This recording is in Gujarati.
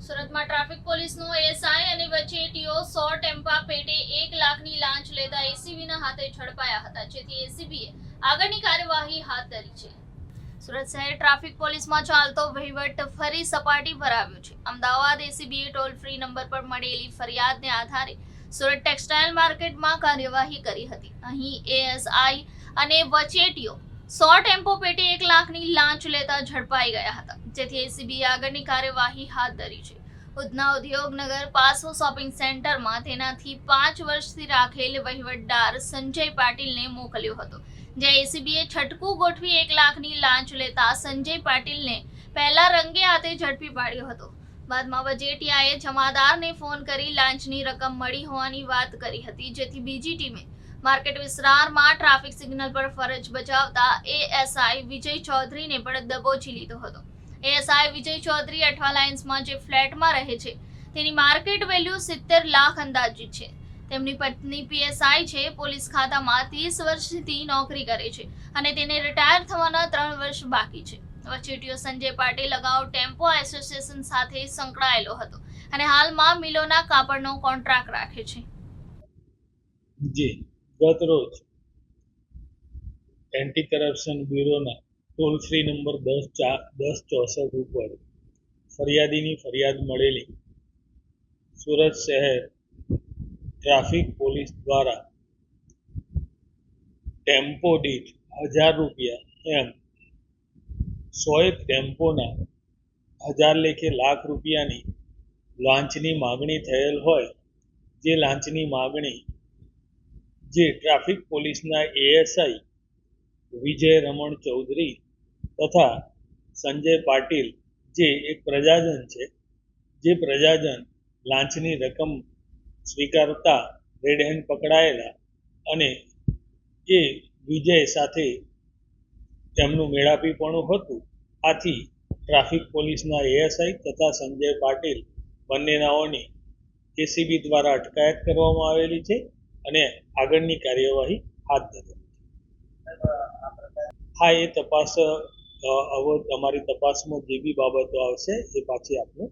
સુરતમાં ટ્રાફિક પોલીસનો એએસઆઈ અને વચેટીઓ 100 ટેમ્પા પેટે 1 લાખની લાંચ લેતા એસીબીના હાથે ઝડપાયા હતા, જેથી એસીબીએ આગળની કાર્યવાહી હાથ ધરી છે. સુરત શહેર ટ્રાફિક પોલીસમાં ચાલતો વહીવટ ફરી સપાટી પર આવ્યો છે. અમદાવાદ એસીબીએ ટોલ ફ્રી નંબર પર મળેલી ફરિયાદને આધારે સુરત ટેક્સટાઇલ માર્કેટમાં કાર્યવાહી કરી હતી. અહીં એએસઆઈ અને વચેટીઓ 100 ટેમ્પો પેટે 1 લાખની લાંચ લેતા ઝડપાઈ ગયા હતા, જેથી એસીબીએ આગળની કાર્યવાહી હાથ ધરી છે. ઉધના ઉદ્યોગનગર પાસો શોપિંગ સેન્ટરમાં તેનાથી 5 વર્ષથી રાખેલ વહીવટદાર સંજય પાટીલને મોકલ્યો હતો, જ્યાં એસીબીએ છટકું ગોઠવી 1 લાખની લાંચ લેતા સંજય પાટીલને પહેલા રંગે હાથે ઝડપી પાડ્યો હતો. બાદમાં વચેટિયાએ જમાદારને ફોન કરી લાંચની રકમ મળી હોવાની વાત કરી હતી, જેથી બીજી ટીમે માર્કેટ વિસ્તારમાં ટ્રાફિક સિગ્નલ પર ફરજ બજાવતા એએસઆઈ વિજય ચૌધરીને પણ દબોચી લીધો હતો. એએસઆઈ વિજય ચૌધરી અઠવા લાઇન્સમાં જે ફ્લેટમાં રહે છે તેની માર્કેટ વેલ્યુ 70 લાખ અંદાજિત છે. તેમની પત્ની પીએસઆઈ છે. પોલીસ ખાતામાં 30 વર્ષથી નોકરી કરે છે અને તેને રિટાયર થવાના 3 વર્ષ બાકી છે. વચેટીયો સંજય પાટીલ અગાઉ ટેમ્પો એસોસિએશન સાથે સંકળાયેલો હતો અને હાલમાં મિલોના કાપડનો કોન્ટ્રાક્ટ રાખે છે. જી ગત રોજ એન્ટી કરપ્શન બ્યુરોના ટોલ ફ્રી નંબર 1064 ઉપર ફરિયાદીની ફરિયાદ મળેલી સુરત શહેર ટ્રાફિક પોલીસ દ્વારા ટેમ્પો દીઠ 1000 રૂપિયા એમ 100 ટેમ્પોના 1000 લેખે લાખ રૂપિયાની લાંચની માગણી થયેલ હોય, જે લાંચની માગણી જે ટ્રાફિક પોલીસના એએસઆઈ વિજય રમણ ચૌધરી તથા સંજય પાટીલ જે એક પ્રજાજન છે, જે પ્રજાજન લાંચની રકમ સ્વીકારતા રેડ હેન્ડ પકડાયેલા અને એ વિજય સાથે તેમનું મેળાપીપણું હતું. આથી ટ્રાફિક પોલીસના એએસઆઈ તથા સંજય પાટીલ બંનેનાઓની એસીબી દ્વારા અટકાયત કરવામાં આવેલી છે અને આગળની કાર્યવાહી હાથ ધરી. હા, એ તપાસ અમારી તપાસમાં જે બી બાબતો આવશે એ પાછી આપને